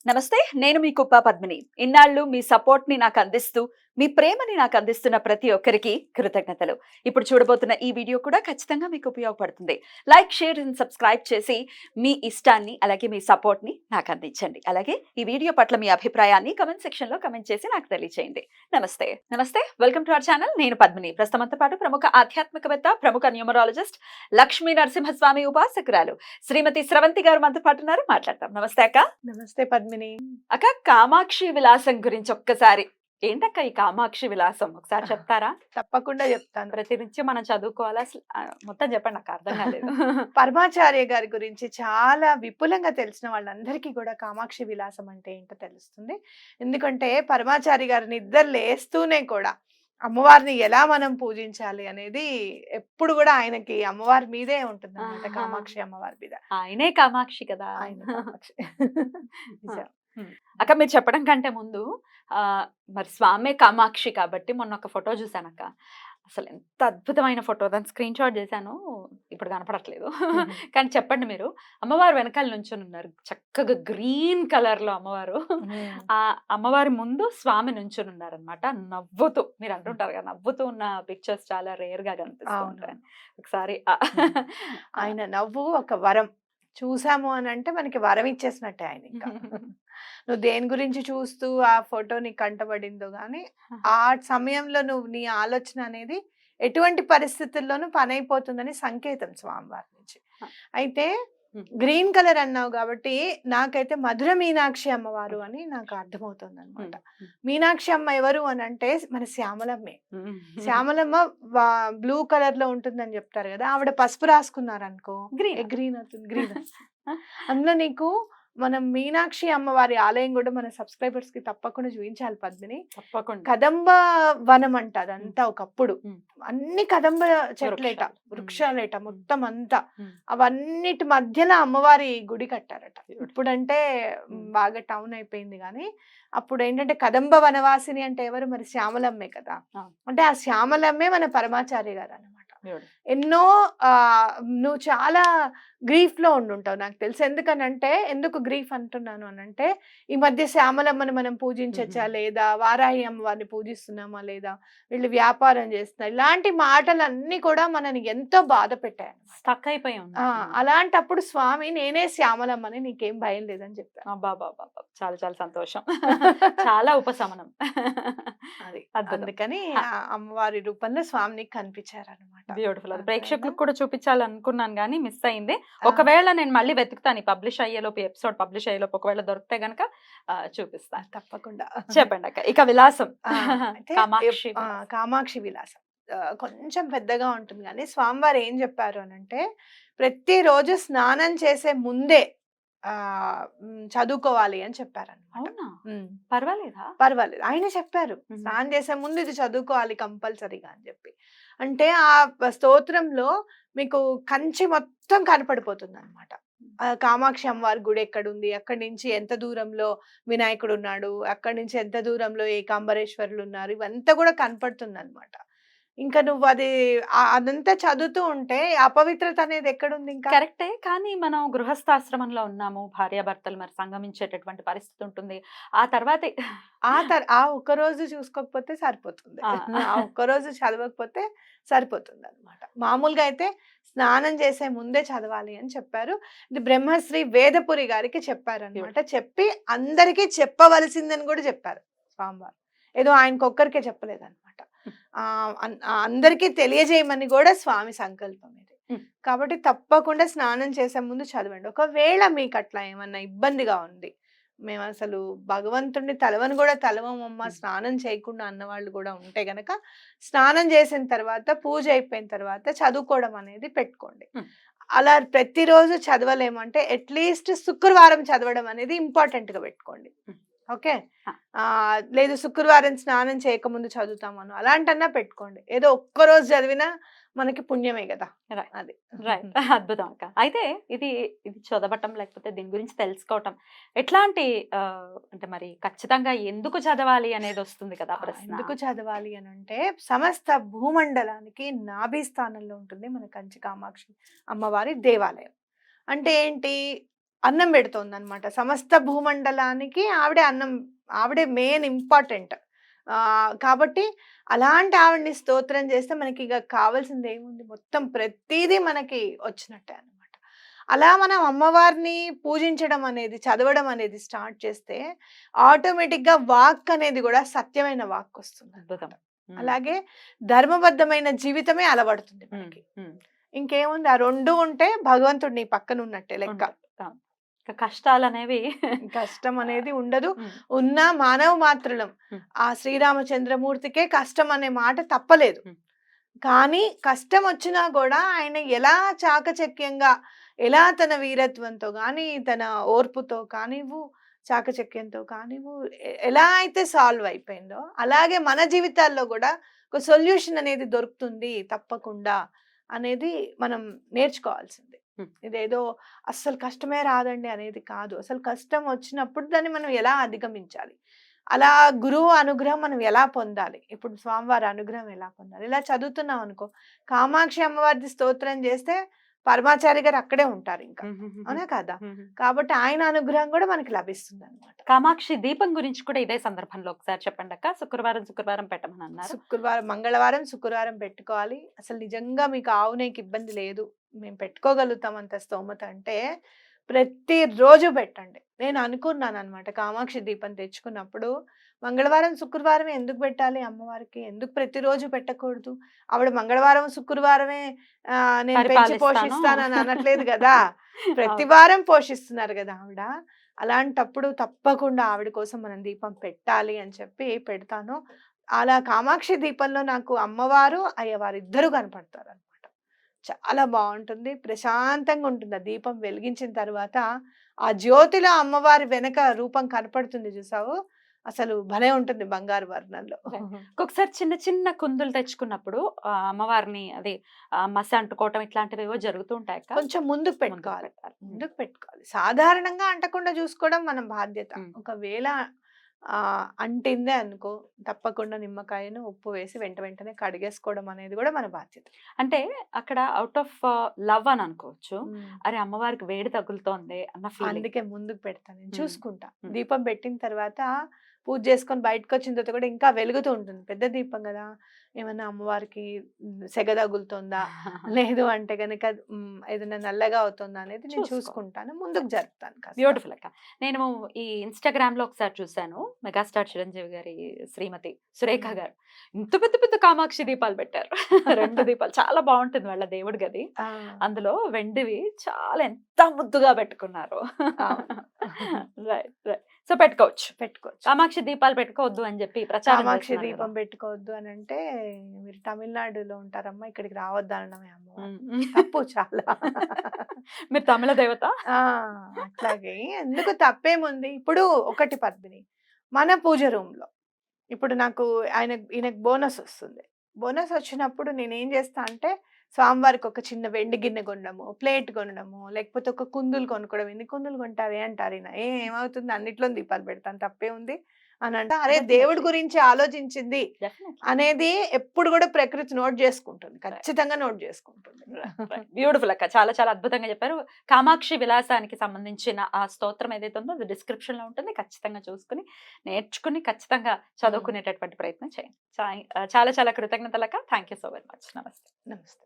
నమస్తే. నేను మీ కుప్ప పద్మిని. ఇన్నాళ్ళు మీ సపోర్ట్‌ని నాకందిస్తూ, మీ ప్రేమని నాకందిస్తున్న ప్రతి ఒక్కరికి కృతజ్ఞతలు. ఇప్పుడు చూడబోతున్న ఈ వీడియో కూడా ఖచ్చితంగా మీకు ఉపయోగపడుతుంది. లైక్, షేర్ అండ్ సబ్స్క్రైబ్ చేసి మీ ఇష్టాన్ని, అలాగే మీ సపోర్ట్‌ని నాకందించండి. అలాగే ఈ వీడియో పట్ల మీ అభిప్రాయాన్ని కామెంట్ సెక్షన్‌లో కామెంట్ చేసి నాకు తెలియజేయండి. నమస్తే. నమస్తే. Welcome to our channel. నేను పద్మిని. ప్రస్తుతంతో పాటు ప్రముఖ ఆధ్యాత్మికవేత్త, ప్రముఖ న్యూమరాలజిస్ట్, లక్ష్మీ నరసింహస్వామి ఉపాసకురాలు శ్రీమతి స్రవంతి గారు మనతో పాటు ఉన్నారు. మాట్లాడతాం. నమస్తే అక్క. నమస్తే పద్మిని. అక్క, కామాక్షి విలాసం గురించి ఒక్కసారి ఏంటక్క ఈ కామాక్షి విలాసం ఒకసారి చెప్తారా? తప్పకుండా చెప్తాను. ప్రతినిత్యం మనం చదువుకోవాలా? అసలు మొత్తం చెప్పండి, నాకు అర్థం కాలేదు. పరమాచార్య గారి గురించి చాలా విపులంగా తెలిసిన వాళ్ళందరికీ కూడా కామాక్షి విలాసం అంటే ఏంటో తెలుస్తుంది. ఎందుకంటే పరమాచార్య గారి నిద్ర లేస్తూనే కూడా అమ్మవారిని ఎలా మనం పూజించాలి అనేది ఎప్పుడు కూడా ఆయనకి అమ్మవారి మీదే ఉంటుంది అన్నమాట. ఆహా. కామాక్షి అమ్మవారి మీద ఆయనే కామాక్షి కదా. ఆయన కామాక్షి. నిజం. అక్క, మీరు చెప్పడం కంటే ముందు ఆ మరి స్వామి కామాక్షి కాబట్టి మొన్న ఒక ఫోటో చూసాను అక్క. అసలు ఎంత అద్భుతమైన ఫోటో, దాన్ని స్క్రీన్ షాట్ చేశాను, ఇప్పుడు కనపడట్లేదు. కానీ చెప్పండి, మీరు అమ్మవారు వెనకాల నుంచొని ఉన్నారు, చక్కగా గ్రీన్ కలర్ లో అమ్మవారు. ఆ అమ్మవారి ముందు స్వామి నుంచొని ఉన్నారనమాట, నవ్వుతూ. మీరు అంటుంటారు కదా, నవ్వుతూ ఉన్న పిక్చర్స్ చాలా రేర్ గా కనిపిస్తూ ఉంటాయి. ఒకసారి ఆయన నవ్వు ఒక వరం. చూసాము అని అంటే మనకి వరం ఇచ్చేసినట్టే ఆయన. ఇంకా నువ్వు దేని గురించి చూస్తూ ఆ ఫోటో నీకు కంటపడిందో గానీ ఆ సమయంలో నువ్వు నీ ఆలోచన అనేది ఎటువంటి పరిస్థితుల్లోనూ పని అయిపోతుందని సంకేతం స్వామివారి నుంచి. అయితే గ్రీన్ కలర్ అన్నావు కాబట్టి నాకైతే మధుర మీనాక్షి అమ్మవారు అని నాకు అర్థమవుతుంది అనమాట. మీనాక్షి అమ్మ ఎవరు అని అంటే మన శ్యామలమ్మే. శ్యామలమ్మ బ్లూ కలర్ లో ఉంటుందని చెప్తారు కదా, ఆవిడ పసుపు రాసుకున్నారు అనుకో గ్రీన్ అవుతుంది. గ్రీన్ అందులో నీకు మనం మీనాక్షి అమ్మవారి ఆలయం కూడా మన సబ్స్క్రైబర్స్ కి తప్పకుండా చూపించాలి పద్మిని. తప్పకుండా. కదంబ వనం అంట అదంతా ఒకప్పుడు. అన్ని కదంబ చెట్లేట, వృక్షాలేట మొత్తం అంతా. అవన్నిటి మధ్యలో అమ్మవారి గుడి కట్టారట. ఇప్పుడంటే బాగా టౌన్ అయిపోయింది కానీ అప్పుడు ఏంటంటే కదంబ వనవాసిని అంటే ఎవరు, మరి శ్యామలమ్మే కదా. అంటే ఆ శ్యామలమ్మే మన పరమాచార్య గారు అన్నమాట. ఎన్నో నువ్వు చాలా గ్రీఫ్ లో ఉండుంటావు నాకు తెలుసు. ఎందుకనంటే, ఎందుకు గ్రీఫ్ అంటున్నాను అనంటే, ఈ మధ్య శ్యామలమ్మని మనం పూజించచ్చా లేదా, వారాహి అమ్మవారిని పూజిస్తున్నామా లేదా, వీళ్ళు వ్యాపారం చేస్తున్నారు, ఇలాంటి మాటలన్నీ కూడా మనని ఎంతో బాధ పెట్టాయి. స్టక్ అయిపోయి అలాంటప్పుడు స్వామి నేనే శ్యామలమ్మని, నీకేం భయం లేదని చెప్పాను. చాలా చాలా సంతోషం. చాలా ఉపశమనం. అది అందుకని అమ్మవారి రూపంలో స్వామిని కనిపించారనమాట. బ్యూటిఫుల్. అది ప్రేక్షకులకు కూడా చూపించాలనుకున్నాను కానీ మిస్ అయింది. ఒకవేళ నేను మళ్ళీ వెతుకుతాను, పబ్లిష్ అయ్యేలోపు, ఎపిసోడ్ పబ్లిష్ అయ్యేలోపు ఒకవేళ దొరికితే గనక చూపిస్తాను తప్పకుండా. చెప్పండి అక్క. ఇక విలాసం, కామాక్షి విలాసం కొంచెం పెద్దగా ఉంటుంది కానీ స్వామివారు ఏం చెప్పారు అనంటే, ప్రతిరోజు స్నానం చేసే ముందే చదువుకోవాలి అని చెప్పారనమాట. పర్వాలేదు ఆయన చెప్పారు, స్నానం చేసే ముందు ఇది చదువుకోవాలి కంపల్సరీగా అని చెప్పి. అంటే ఆ స్తోత్రంలో మీకు కంచి మొత్తం కనపడిపోతుంది అనమాట. కామాక్షి అమ్మవారి గుడి ఎక్కడుంది, అక్కడి నుంచి ఎంత దూరంలో వినాయకుడు ఉన్నాడు, అక్కడి నుంచి ఎంత దూరంలో ఏకాంబరేశ్వరులు ఉన్నారు, ఇవంతా కూడా కనపడుతుంది అనమాట. ఇంకా నువ్వు అదంతా చదువుతూ ఉంటే అపవిత్రత అనేది ఎక్కడుంది? ఇంకా కరెక్టే, కానీ మనం గృహస్థాశ్రమంలో ఉన్నాము, భార్యాభర్తలు మరి సంగమించేటటువంటి పరిస్థితి ఉంటుంది. ఆ తర్వాత ఆ ఒక్కరోజు చూసుకోకపోతే సరిపోతుంది, ఆ ఒక్కరోజు చదవకపోతే సరిపోతుంది అనమాట. మామూలుగా అయితే స్నానం చేసే ముందే చదవాలి అని చెప్పారు. ఇది బ్రహ్మశ్రీ వేదపురి గారికి చెప్పారనమాట. చెప్పి అందరికీ చెప్పవలసిందని కూడా చెప్పారు స్వామివారు. ఏదో ఆయనకొక్కరికే చెప్పలేదన్నమాట, అందరికీ తెలియజేయమని కూడా స్వామి సంకల్పం ఇది. కాబట్టి తప్పకుండా స్నానం చేసే ముందు చదవండి. ఒకవేళ మీకు అట్లా ఏమన్నా ఇబ్బందిగా ఉంది, మేము అసలు భగవంతుడిని తలవని కూడా తలవమమ్మ స్నానం చేయకుండా అన్నవాళ్ళు కూడా ఉంటే గనక, స్నానం చేసిన తర్వాత పూజ అయిపోయిన తర్వాత చదువుకోవడం అనేది పెట్టుకోండి. అలా ప్రతిరోజు చదవలేమంటే అట్లీస్ట్ శుక్రవారం చదవడం అనేది ఇంపార్టెంట్ గా పెట్టుకోండి. ఓకే, లేదు శుక్రవారం స్నానం చేయకముందు చదువుతామను అలాంటన్నా పెట్టుకోండి. ఏదో ఒక్కరోజు చదివినా మనకి పుణ్యమే కదా. అది రైట్. అద్భుతం అక్క. అయితే ఇది చదవటం లేకపోతే దీని గురించి తెలుసుకోవటం ఎట్లాంటి అంటే మరి ఖచ్చితంగా ఎందుకు చదవాలి అనేది వస్తుంది కదా ప్రశ్న. ఎందుకు చదవాలి అని అంటే, సమస్త భూమండలానికి నాభి స్థానంలో ఉంటుంది మన కంచి కామాక్షి అమ్మవారి దేవాలయం. అంటే ఏంటి, అన్నం పెడుతోందనమాట. సమస్త భూమండలానికి ఆవిడే మెయిన్ ఇంపార్టెంట్. కాబట్టి అలాంటి ఆవిడని స్తోత్రం చేస్తే మనకి ఇక కావాల్సింది ఏముంది, మొత్తం ప్రతీదీ మనకి వచ్చినట్టే అనమాట. అలా మనం అమ్మవారిని పూజించడం అనేది, చదవడం అనేది స్టార్ట్ చేస్తే ఆటోమేటిక్‌గా వాక్ అనేది కూడా సత్యమైన వాక్ వస్తుంది. అద్భుతం. అలాగే ధర్మబద్ధమైన జీవితమే అలవడుతుంది మనకి. ఇంకేముంది, ఆ 2 ఉంటే భగవంతుడు నీ పక్కన ఉన్నట్టే లెక్క. కష్టాలనేవి కష్టం అనేది ఉండదు. ఉన్న మానవ మాత్రులం. ఆ శ్రీరామచంద్రమూర్తికే కష్టం అనే మాట తప్పలేదు. కానీ కష్టం వచ్చినా కూడా ఆయన ఎలా చాకచక్యంగా, ఎలా తన వీరత్వంతో కానీ, తన ఓర్పుతో కానివ్వు, చాకచక్యంతో కానివ్వు, ఎలా అయితే సాల్వ్ అయిపోయిందో అలాగే మన జీవితాల్లో కూడా ఒక సొల్యూషన్ అనేది దొరుకుతుంది తప్పకుండా అనేది మనం నేర్చుకోవాల్సింది. ఇదేదో అస్సలు కష్టమే రాదండి అనేది కాదు. అసలు కష్టం వచ్చినప్పుడు దాన్ని మనం ఎలా అధిగమించాలి, అలా గురువు అనుగ్రహం మనం ఎలా పొందాలి, ఇప్పుడు స్వామివారి అనుగ్రహం ఎలా పొందాలి, ఇలా చదువుతున్నాం అనుకో, కామాక్షి అమ్మవారి స్తోత్రం చేస్తే పరమాచారి గారు అక్కడే ఉంటారు ఇంకా, అవునా కదా? కాబట్టి ఆయన అనుగ్రహం కూడా మనకి లభిస్తుంది అనమాట. కామాక్షి దీపం గురించి కూడా ఇదే సందర్భంలో ఒకసారి చెప్పండి అక్క. శుక్రవారం పెట్టమని అన్నారు. మంగళవారం శుక్రవారం పెట్టుకోవాలి. అసలు నిజంగా మీకు ఆవు నెయ్యికి ఇబ్బంది లేదు, మేము పెట్టుకోగలుగుతాం అంత స్తోమత అంటే ప్రతిరోజు పెట్టండి. నేను అనుకున్నాను అనమాట, కామాక్షి దీపం తెచ్చుకున్నప్పుడు మంగళవారం శుక్రవారమే ఎందుకు పెట్టాలి అమ్మవారికి, ఎందుకు ప్రతిరోజు పెట్టకూడదు? ఆవిడ మంగళవారం శుక్రవారమే నేను పెంచి పోషిస్తానని అనట్లేదు కదా, ప్రతి వారం పోషిస్తున్నారు కదా ఆవిడ. అలాంటప్పుడు తప్పకుండా ఆవిడ కోసం మనం దీపం పెట్టాలి అని చెప్పి పెడతాను. అలా కామాక్షి దీపంలో నాకు అమ్మవారు అయ్యవారు ఇద్దరు కనపడతారు అనమాట. చాలా బాగుంటుంది, ప్రశాంతంగా ఉంటుంది. ఆ దీపం వెలిగించిన తర్వాత ఆ జ్యోతిలో అమ్మవారి వెనక రూపం కనపడుతుంది చూసావు, అసలు భలే ఉంటుంది బంగారు వర్ణంలో. ఒక్కొక్కసారి చిన్న చిన్న కుందులు తెచ్చుకున్నప్పుడు అమ్మవారిని అది మసి అంటుకోవటం ఇట్లాంటివి ఏవో జరుగుతూ ఉంటాయి. కొంచెం ముందుకు పెట్టుకోవాలి. సాధారణంగా అంటకుండా చూసుకోవడం మన బాధ్యత. ఒకవేళ అంటిందే అనుకో, తప్పకుండా నిమ్మకాయను ఉప్పు వేసి వెంటనే కడిగేసుకోవడం అనేది కూడా మన బాధ్యత. అంటే అక్కడ అవుట్ ఆఫ్ లవ్ అని అనుకోవచ్చు, అరే అమ్మవారికి వేడి తగులుతోంది అన్న ఫీలింగ్. అందుకే ముందుకు పెడతాను, నేను చూసుకుంటా. దీపం పెట్టిన తర్వాత పూజ చేసుకొని బయటకు వచ్చిన తర్వాత కూడా ఇంకా వెలుగుతూ ఉంటుంది, పెద్ద దీపం కదా, ఏమన్నా అమ్మవారికి సెగ తగులుతుందా లేదు అంటే గనక ఏదైనా నల్లగా అవుతుందా అనేది నేను చూసుకుంటాను, ముందుకు జరుపుతాను. బ్యూటిఫుల్ అక్క. నేను ఈ ఇన్స్టాగ్రామ్ లో ఒకసారి చూసాను, మెగాస్టార్ చిరంజీవి గారి శ్రీమతి సురేఖ గారు ఇంత పెద్ద పెద్ద కామాక్షి దీపాలు పెట్టారు. 2 దీపాలు చాలా బాగుంటుంది వాళ్ళ దేవుడి గది, అందులో వెండివి చాలా ఎంత ముద్దుగా పెట్టుకున్నారు. రైట్. సో పెట్టుకోవచ్చు. కామాక్షి దీపాలు పెట్టుకోవద్దు అని చెప్పి ప్రచారం. కామాక్షి దీపం పెట్టుకోవద్దు అని అంటే మీరు తమిళనాడులో ఉంటారమ్మా, ఇక్కడికి రావద్దు అనడమే అమ్మ, తప్పు చాలా. మీరు తమిళ దేవత. అట్లాగే ఎందుకు తప్పేముంది. ఇప్పుడు ఒకటి పద్మిని, మన పూజ రూమ్ లో ఇప్పుడు నాకు ఈయనకు బోనస్ వస్తుంది. బోనస్ వచ్చినప్పుడు నేనేం చేస్తా అంటే స్వామివారికి ఒక చిన్న వెండి గిన్నె కొనడము, ప్లేట్ కొనడము, లేకపోతే ఒక కుందులు కొనుక్కోవడం. ఎన్ని కుందులు కొంటావే అంటారు ఈయన. ఏమవుతుంది, అన్నిట్లో దీపాలు పెడతాను, తప్పే ఉంది అని అంటే, అరే దేవుడి గురించి ఆలోచించింది అనేది ఎప్పుడు కూడా ప్రకృతి నోట్ చేసుకుంటుంది, ఖచ్చితంగా నోట్ చేసుకుంటుంది. బ్యూటిఫుల్ అక్క, చాలా చాలా అద్భుతంగా చెప్పారు. కామాక్షి విలాసానికి సంబంధించిన ఆ స్తోత్రం ఏదైతే ఉందో అది డిస్క్రిప్షన్ లో ఉంటుంది, ఖచ్చితంగా చూసుకుని నేర్చుకుని ఖచ్చితంగా చదువుకునేటటువంటి ప్రయత్నం చేయండి. చాలా చాలా కృతజ్ఞతలు అక్క. Thank you so very much. నమస్తే.